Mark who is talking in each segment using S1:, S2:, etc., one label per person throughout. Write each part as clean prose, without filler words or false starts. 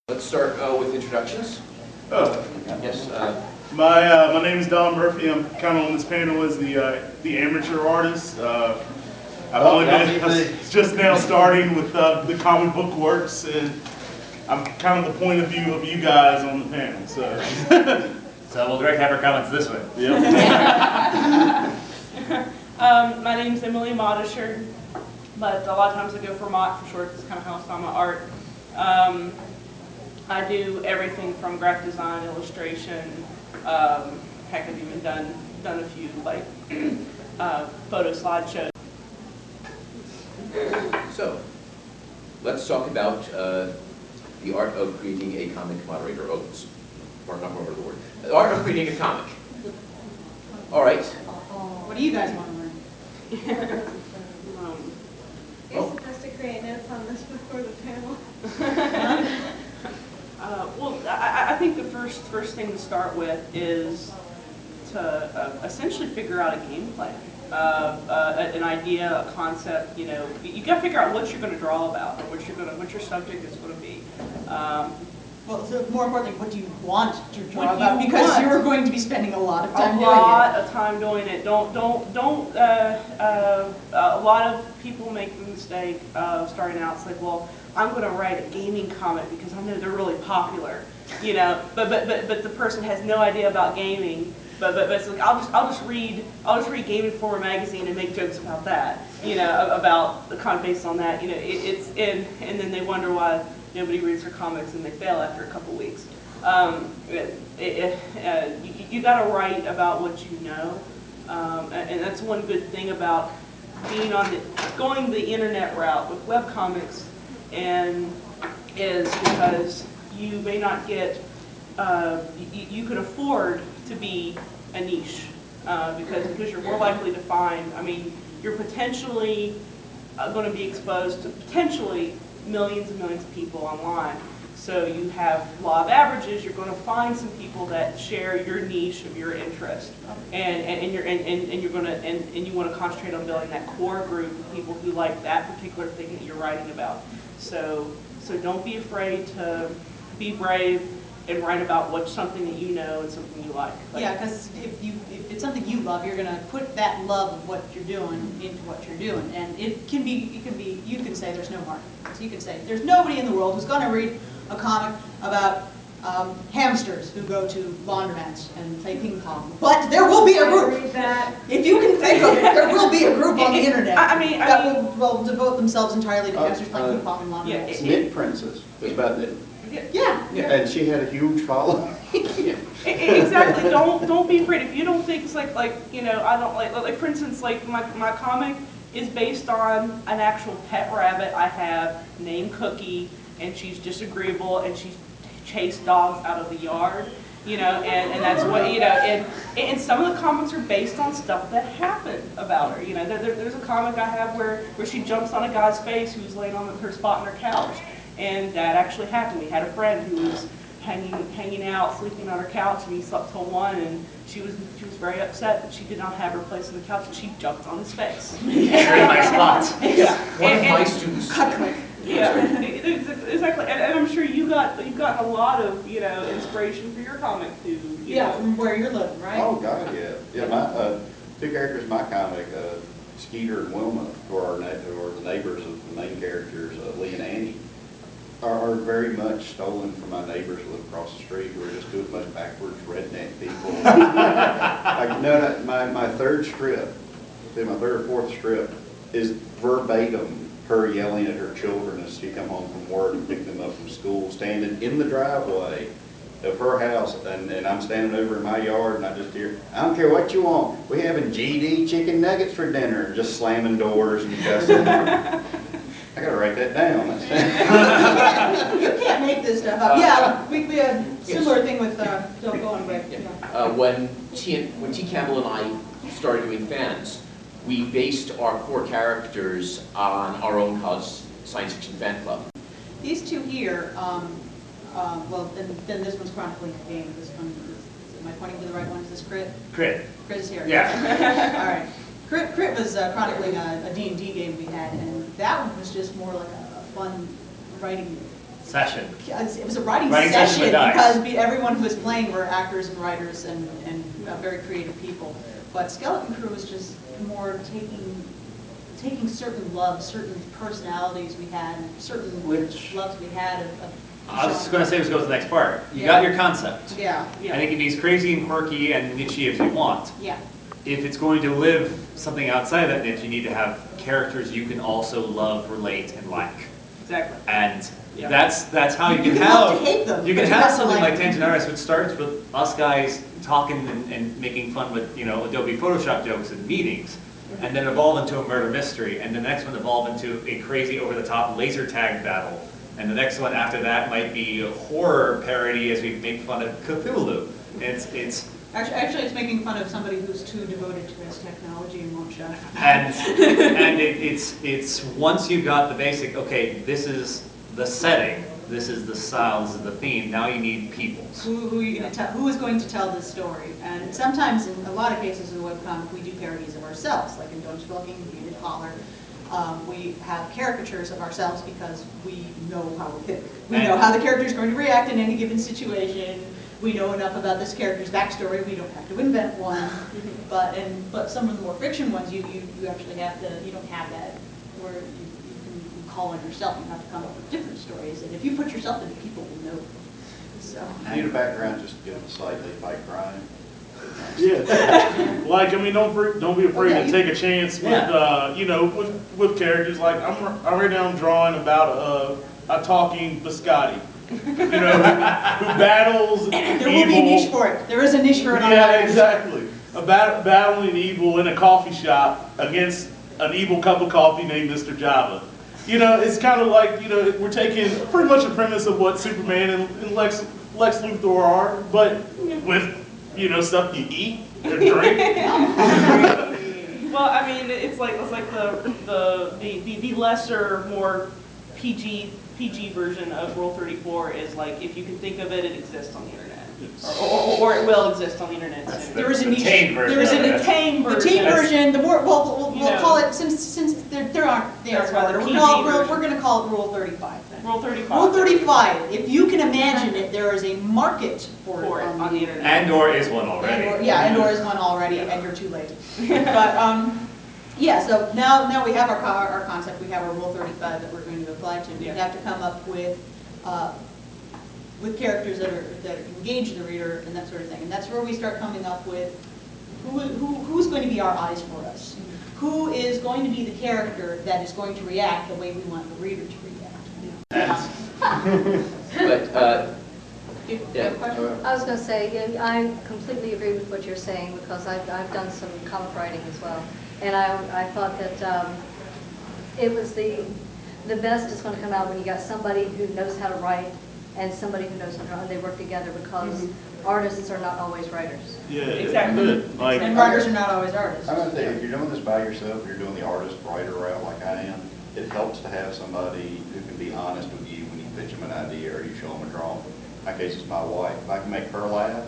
S1: Let's start with introductions. Yes.
S2: My name is Don Murphy. I'm kind of on this panel as the amateur artist. I've only been just now starting with the comic book works, and I'm kind of the point of view of you guys on the panel.
S3: So we'll direct Hacker Comics this way.
S2: Yep.
S4: My name's Emily Modisher, but a lot of times I go for Mott for short. It's kind of how I style my art. I do everything from graphic design, illustration. Heck, I've even done a few like photo slideshows.
S1: So, let's talk about the art of creating a comic moderator. Or not remember the word. The art of creating a comic. All right.
S5: What do you guys want to learn?
S6: You're supposed to create notes on this before the panel.
S4: Well, I think the first thing to start with is to essentially figure out a game plan, an idea, a concept. You know, you got to figure out what you're going to draw about, or what your subject is going to be.
S5: Well, so more importantly, what do you want to draw about? Because you're going to be spending a lot of time doing it.
S4: A lot of time doing it. A lot of people make the mistake of starting out. It's like, well, I'm going to write a gaming comic because I know they're really popular, you know. But the person has no idea about gaming. But it's like I'll just read Game Informer magazine and make jokes about that, you know, about the kind of based on that, you know. And then they wonder why nobody reads their comics and they fail after a couple weeks. You got to write about what you know, and that's one good thing about being going the internet route with webcomics, and is because you may not get you could afford to be a niche because you're more likely to find. I mean, you're potentially going to be exposed to potentially millions and millions of people online. So you have law of averages. You're going to find some people that share your niche of your interest, and you want to concentrate on building that core group of people who like that particular thing that you're writing about. So don't be afraid to be brave and write about something that you know and something you like.
S5: Yeah, because if it's something you love, you're going to put that love of what you're doing into what you're doing, and you can say there's no market. So you can say there's nobody in the world who's going to read a comic about hamsters who go to laundromats and play ping pong. But there will be a group.
S6: Read that.
S5: If you can think of it, there will be a group on the internet
S4: that
S5: will devote themselves entirely to hamsters playing ping pong and laundromats.
S7: Knit Princess was about knitting.
S5: Yeah.
S7: And she had a huge following.
S4: Exactly. Don't be afraid. If you don't think it's like you know, I don't like for instance, like my comic is based on an actual pet rabbit I have named Cookie, and she's disagreeable and she's chased dogs out of the yard, you know, and that's what, you know, and some of the comics are based on stuff that happened about her. You know, there's a comic I have where she jumps on a guy's face who's laying on her spot on her couch, and that actually happened. We had a friend who was hanging out, sleeping on her couch, and he slept till 1, and she was very upset that she did not have her place on the couch, and she jumped on his face.
S3: Very nice spot.
S4: Yeah.
S1: One of my students.
S4: Yeah, exactly, and I'm sure you've gotten a lot of, you know, inspiration for your comic too.
S5: From where you're living, right?
S7: Oh God, yeah. Yeah, my two characters in my comic, Skeeter and Wilma, who are the neighbors of the main characters, Lee and Annie, are very much stolen from my neighbors who live across the street, who are just doing much backwards redneck people. My third strip, my third or fourth strip, is verbatim her yelling at her children as she come home from work and pick them up from school, standing in the driveway of her house, and I'm standing over in my yard, and I just hear, I don't care what you want, we having GD chicken nuggets for dinner, just slamming doors and cussing. I gotta write that down.
S5: You can't make this stuff up. Yeah, we had a similar thing with Don't Go On Break.
S1: When T. Campbell and I started doing fans, we based our core characters on our own science fiction fan club.
S5: These two here, well, then this one's chronicling a game. This one, am I pointing to the right one? Is this Crit?
S3: Crit.
S5: Crit is here.
S3: Yeah.
S5: All right. Crit was chronicling a D&D game we had, and that one was just more like a fun writing
S3: Session.
S5: It was a writing
S3: Writing session
S5: session
S3: with dice.
S5: because everyone who was playing were actors and writers and very creative people. But Skeleton Crew was just more taking certain loves, certain personalities we had, certain
S3: Which-
S5: loves we had of
S3: I was just going to say, this goes to the next part. You
S5: Yeah.
S3: got your concept.
S5: Yeah,
S4: Yeah.
S3: I think it be as crazy and quirky and niche if you want.
S5: yeah.
S3: If it's going to live something outside of that niche, you need to have characters you can also love, relate, and like.
S4: Exactly.
S3: And
S4: Yeah.
S3: that's how you
S5: You
S3: can
S5: love
S3: have
S5: to hate them,
S3: you
S5: but
S3: can
S5: you
S3: have
S5: have to
S3: something
S5: like
S3: like
S5: them.
S3: Tangent Artist, which starts with us guys talking and making fun with Adobe Photoshop jokes in meetings, and then evolve into a murder mystery, and the next one evolve into a crazy over-the-top laser tag battle, and the next one after that might be a horror parody as we make fun of Cthulhu. It's
S5: Actually, it's making fun of somebody who's too devoted to his technology and won't shut up.
S3: and it's once you've got the basic, okay, this is the setting, this is the style, this is the theme. Now you need peoples.
S5: Who are you going to tell? Who is going to tell this story? And sometimes, in a lot of cases in the webcomic, we do parodies of ourselves, like in Don't Spelking, David Holler. We have caricatures of ourselves because we know how we think. We know how the character is going to react in any given situation. We know enough about this character's backstory. We don't have to invent one. But some of the more fiction ones, you actually have to. You don't have that where you can call on yourself. You have to come up with different stories. And if you put yourself in it, people will know. So.
S7: You need a background just to give them slightly fight crime.
S2: Yeah, like I mean, don't be afraid
S5: Okay.
S2: to take a chance with
S3: Yeah.
S2: with characters. Like right now I'm drawing about a talking biscotti, who battles
S5: There will
S2: evil.
S5: be a niche for it. There is a niche for it.
S2: Yeah, exactly. Battling evil in a coffee shop against an evil cup of coffee named Mr. Java. It's kind of like we're taking pretty much the premise of what Superman and Lex Luthor are, but with stuff you eat or drink.
S4: Well, I mean, it's like the lesser, more PG version of Rule 34 is like, if you can think of it, it exists on the internet, or it will exist on the internet soon.
S5: There is a niche.
S3: tame version
S5: There is
S3: of
S5: a
S3: it.
S4: The tame
S5: The
S4: version.
S5: teen version, the more, well,
S4: You
S5: we'll
S4: know.
S5: call it, since there aren't,
S4: That's why the
S5: we're
S4: PG
S5: we're
S4: version.
S5: gonna call it Rule 35 then.
S4: Rule 35.
S5: Rule 35, if you can imagine it, there is a market for it
S4: on the internet.
S3: And/or is one already.
S5: And/or is one already, and you're too late. But, yeah, so now we have our concept, we have our Rule 35 that we're going to apply to. We
S4: Yeah.
S5: have to come up with characters that engage the reader and that sort of thing. And that's where we start coming up with who's going to be our eyes for us. Who is going to be the character that is going to react the way we want the reader to react.
S1: But,
S5: Do you have a question?
S8: I was going to say, yeah, I completely agree with what you're saying because I've done some comic writing as well. And I thought that it was the best is going to come out when you got somebody who knows how to write and somebody who knows how to draw, and they work together because artists are not always writers.
S2: Yeah,
S4: Exactly.
S2: good. Like,
S5: And writers are not always artists.
S7: I'm gonna say, if you're doing this by yourself, you're doing the artist-writer route like I am, it helps to have somebody who can be honest with you when you pitch them an idea or you show them a drawing. In my case, it's my wife. If I can make her laugh,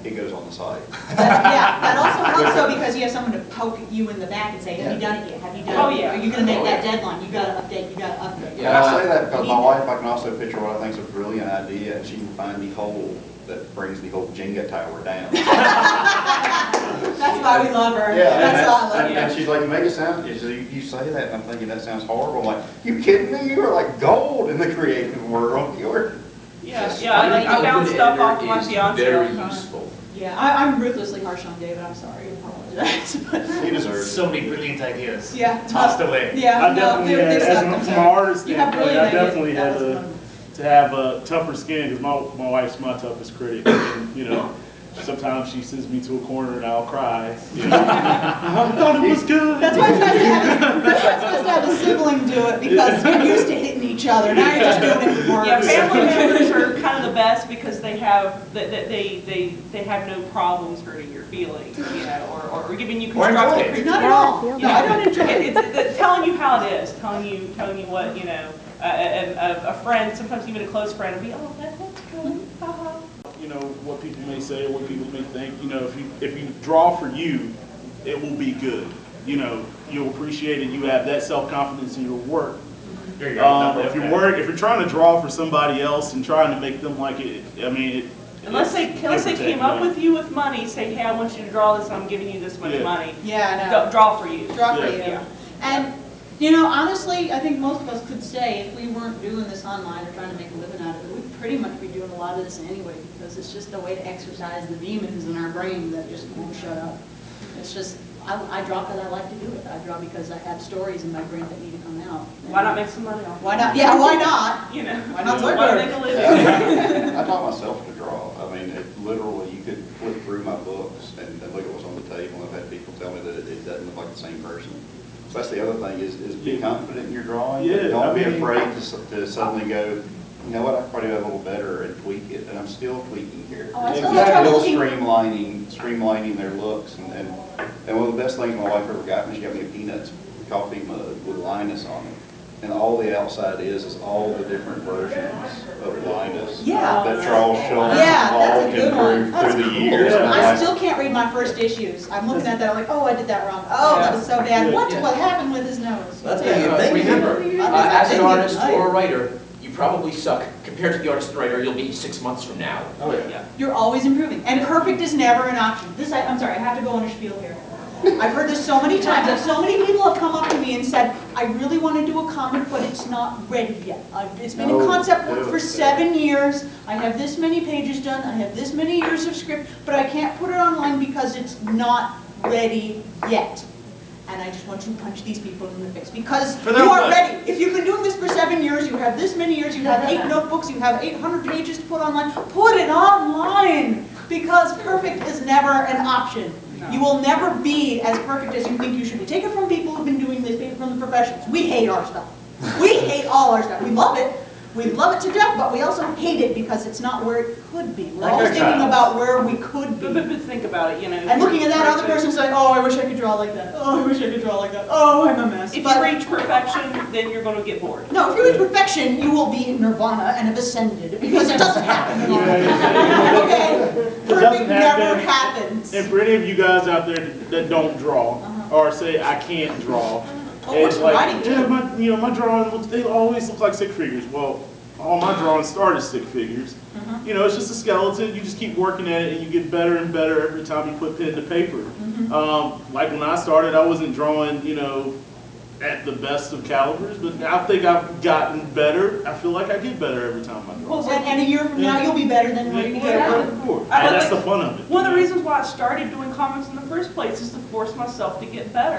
S7: it goes on the site.
S5: That also helps though because you have someone to poke you in the back and say, have you done it yet? Have you done it?
S4: Oh, yeah.
S5: Are you going to make that deadline? You got to update, you got to update.
S7: And I say that because my wife, I can also picture what I think is a brilliant idea, and she can find the hole that brings the whole Jenga tower down.
S5: That's why we love her.
S7: Yeah,
S5: That's why I love
S7: and
S5: her.
S7: she's like, you make it sound, you say that, and I'm thinking that sounds horrible. I'm like, you kidding me? You are like gold in the creative world. You're
S4: Yeah,
S1: yes,
S4: yeah, I found
S1: open
S4: stuff off
S1: editor
S4: my
S1: is
S4: fiance all
S1: very
S4: the time.
S1: useful.
S5: Yeah, I'm ruthlessly harsh on David. I'm sorry. I apologize. But-
S7: he deserves it.
S3: So many brilliant ideas.
S5: Yeah.
S3: Tossed away.
S5: Yeah,
S2: I
S5: no,
S2: definitely
S5: they
S2: had,
S5: suck
S2: from an
S5: sometimes.
S2: artist
S5: You have
S2: standpoint,
S5: brilliant
S2: I definitely
S5: ideas.
S2: had
S5: That was one.
S2: to have a tougher skin because my wife's my toughest critic. And, sometimes she sends me to a corner and I'll cry. I thought it was good.
S5: That's why it's supposed to have a sibling do it because you're used to hitting each other. Now you're just doing it with words.
S4: Yeah, family members are kind of the best because they have they have no problems hurting your feelings, or giving you constructive
S3: enjoy it.
S4: criticism.
S5: Not at all. No, I don't enjoy it.
S4: It's telling you how it is, telling you what a friend, sometimes even a close friend, will be, oh, that's good. haha.
S2: What people may say or what people may think. If you draw for you, it will be good. You'll appreciate it. You have that self-confidence in your work.
S3: There you go.
S2: If you're trying to draw for somebody else and trying to make them like it, I mean,
S4: Unless they came up with you with money, say, hey, I want you to draw this, I'm giving you this much money.
S5: Yeah, I know.
S4: Draw for you.
S5: Draw for you.
S4: Yeah.
S5: And, you know, honestly, I think most of us could say if we weren't doing this online or trying to make a living out of it, we'd pretty much be doing a lot of this anyway, because it's just a way to exercise the demons in our brain that just won't shut up. It's just, I draw because I like to do it. I draw because I have stories in my brain that need to come out.
S4: Why not make some money off it?
S5: Why not? Yeah, why not?
S4: You know,
S5: Why not
S4: why
S5: work?
S4: make a living?
S7: I taught myself to draw. I mean, literally, you could flip through my books and look at what's on the table. I've had people tell me that it doesn't look like the same person. So that's the other thing is be confident in your drawing.
S2: Yeah,
S7: Don't be afraid to suddenly go, you know what, I could probably do that a little better and tweak it. And I'm still tweaking here.
S5: Oh, I still
S2: Exactly.
S5: have trouble
S7: Streamlining their looks. And one of the best things my wife ever got me, she got me a Peanuts coffee mug with Linus on it. And all the outside is all the different versions of Linus.
S5: Yeah.
S7: That Charles Schultz
S5: Yeah,
S7: all
S5: that's a good one.
S7: improved through the years.
S2: Yeah.
S7: And I'm
S5: I
S7: like,
S5: still can't read my first issues. I'm looking at that, I'm like, oh, I did that wrong. Oh, that was so bad. What happened with his nose?
S9: That's what you think.
S1: Remember,
S5: I
S1: as an
S5: think
S1: artist
S5: you-
S1: or a writer, you probably suck. Compared to the artist and writer, you'll be 6 months from now.
S7: oh yeah.
S5: You're always improving. And perfect is never an option. I'm sorry, I have to go on a spiel here. I've heard this so many times, and so many people have come up to me and said, I really want to do a comic, but it's not ready yet. It's been in concept work for 7 years. I have this many pages done, I have this many years of script, but I can't put it online because it's not ready yet. And I just want to punch these people in the face, because
S3: For their
S5: you are
S3: good.
S5: ready. If you've been doing this for 7 years, you have this many years, you have 8 notebooks, you have 800 pages to put online, put it online! Because perfect is never an option. You will never be as perfect as you think you should be. Take it from people who've been doing this, take it from the professionals. We hate our stuff. We hate all our stuff. We love it. We love it to death, but we also hate it because it's not where it could be. We're
S3: Like
S5: always
S3: our
S5: thinking
S3: jobs.
S5: about where we could
S4: But
S5: be.
S4: think about it, you know.
S5: And looking at that other person saying, oh, I wish I could draw like that. Oh, I wish I could draw like that. Oh, I'm a mess.
S4: If
S5: But
S4: you reach perfection, then you're going to get bored.
S5: no, if you reach perfection, you will be in nirvana and have ascended, because it doesn't happen in our
S2: Yeah.
S5: Okay?
S2: doesn't
S5: Perfect never
S2: happen.
S5: happens.
S2: And for any of you guys out there that don't draw, or say I can't draw,
S5: Oh, what's
S2: it's like,
S5: writing
S2: yeah,
S5: too?
S2: my drawing, they always look like stick figures. Well, all my drawings start as stick figures. You know, it's just a skeleton. You just keep working at it, and you get better and better every time you put pen to paper. Like when I started, I wasn't drawing, you know, at the best of calibers, but I think I've gotten better. I feel like I get better every time I draw.
S5: Well, and a year from now, you'll be better than where you
S2: Yeah,
S5: were.
S2: of course.
S4: I
S2: And that's
S4: like-
S2: the fun of it.
S4: One of the reasons why I started doing comics in the first place is to force myself to get better.